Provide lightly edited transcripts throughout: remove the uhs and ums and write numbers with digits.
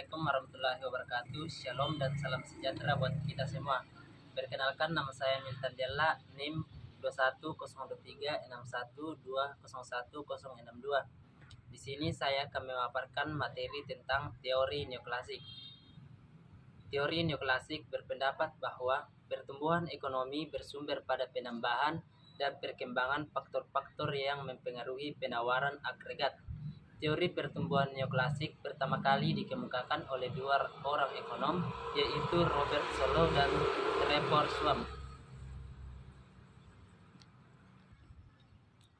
Assalamualaikum warahmatullahi wabarakatuh. Shalom dan salam sejahtera buat kita semua. Perkenalkan, nama saya Miltan Della, NIM 2102361201062. Di sini saya akan memaparkan materi tentang teori neoklasik. Teori neoklasik berpendapat bahwa pertumbuhan ekonomi bersumber pada penambahan dan perkembangan faktor-faktor yang mempengaruhi penawaran agregat. Teori pertumbuhan neoklasik pertama kali dikemukakan oleh dua orang ekonom, yaitu Robert Solow dan Trevor Schwab.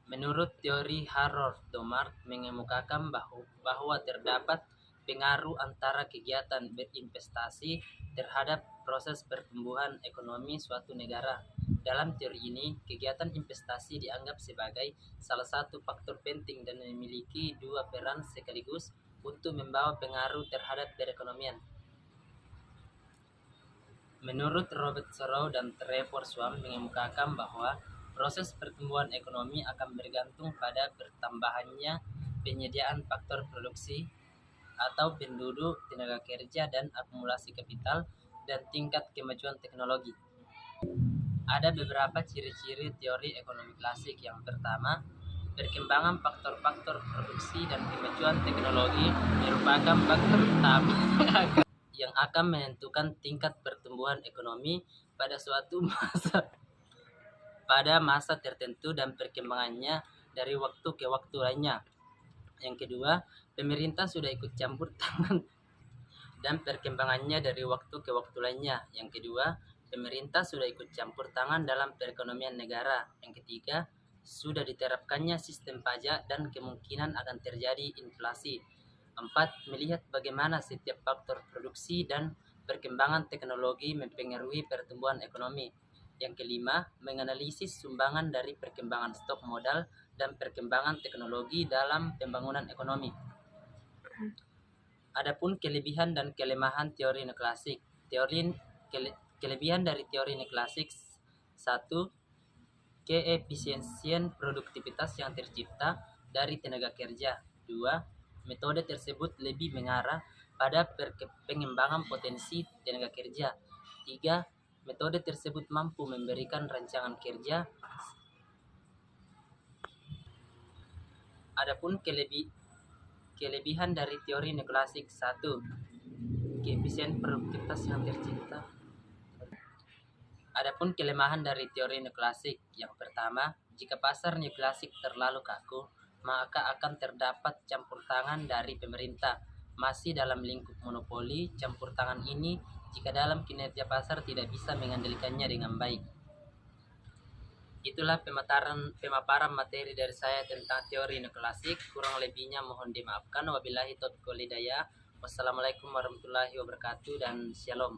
Menurut teori, Harold Domart mengemukakan bahwa terdapat pengaruh antara kegiatan berinvestasi terhadap proses pertumbuhan ekonomi suatu negara. Dalam teori ini, kegiatan investasi dianggap sebagai salah satu faktor penting dan memiliki dua peran sekaligus untuk membawa pengaruh terhadap perekonomian. Menurut Robert Solow dan Trevor Schwab mengemukakan bahwa proses pertumbuhan ekonomi akan bergantung pada bertambahannya penyediaan faktor produksi atau penduduk, tenaga kerja, dan akumulasi kapital, dan tingkat kemajuan teknologi. Ada beberapa ciri-ciri teori ekonomi klasik. Yang pertama, perkembangan faktor-faktor produksi dan kemajuan teknologi merupakan faktor utama yang akan menentukan tingkat pertumbuhan ekonomi pada suatu masa tertentu dan perkembangannya dari waktu ke waktu lainnya. Yang kedua, pemerintah sudah ikut campur tangan dan perkembangannya dari waktu ke waktu lainnya. Yang kedua, pemerintah sudah ikut campur tangan dalam perekonomian negara. Yang ketiga, sudah diterapkannya sistem pajak dan kemungkinan akan terjadi inflasi. 4. Melihat bagaimana setiap faktor produksi dan perkembangan teknologi mempengaruhi pertumbuhan ekonomi. Yang kelima, menganalisis sumbangan dari perkembangan stok modal dan perkembangan teknologi dalam pembangunan ekonomi. Adapun kelebihan dan kelemahan teori neoklasik. Kelebihan dari teori neoklasik: 1. Keefisiensian produktivitas yang tercipta dari tenaga kerja. 2. Metode tersebut lebih mengarah pada pengembangan potensi tenaga kerja. 3. Metode tersebut mampu memberikan rancangan kerja. Adapun kelebihan dari teori neoklasik: 1. Keefisiensian produktivitas yang tercipta. Adapun kelemahan dari teori neoklasik: yang pertama, jika pasar neoklasik terlalu kaku, maka akan terdapat campur tangan dari pemerintah. Masih dalam lingkup monopoli, campur tangan ini jika dalam kinerja pasar tidak bisa mengendalikannya dengan baik. Itulah pemaparan materi dari saya tentang teori neoklasik. Kurang lebihnya mohon dimaafkan. Wabillahi taufiq wal hidayah. Wassalamualaikum warahmatullahi wabarakatuh dan shalom.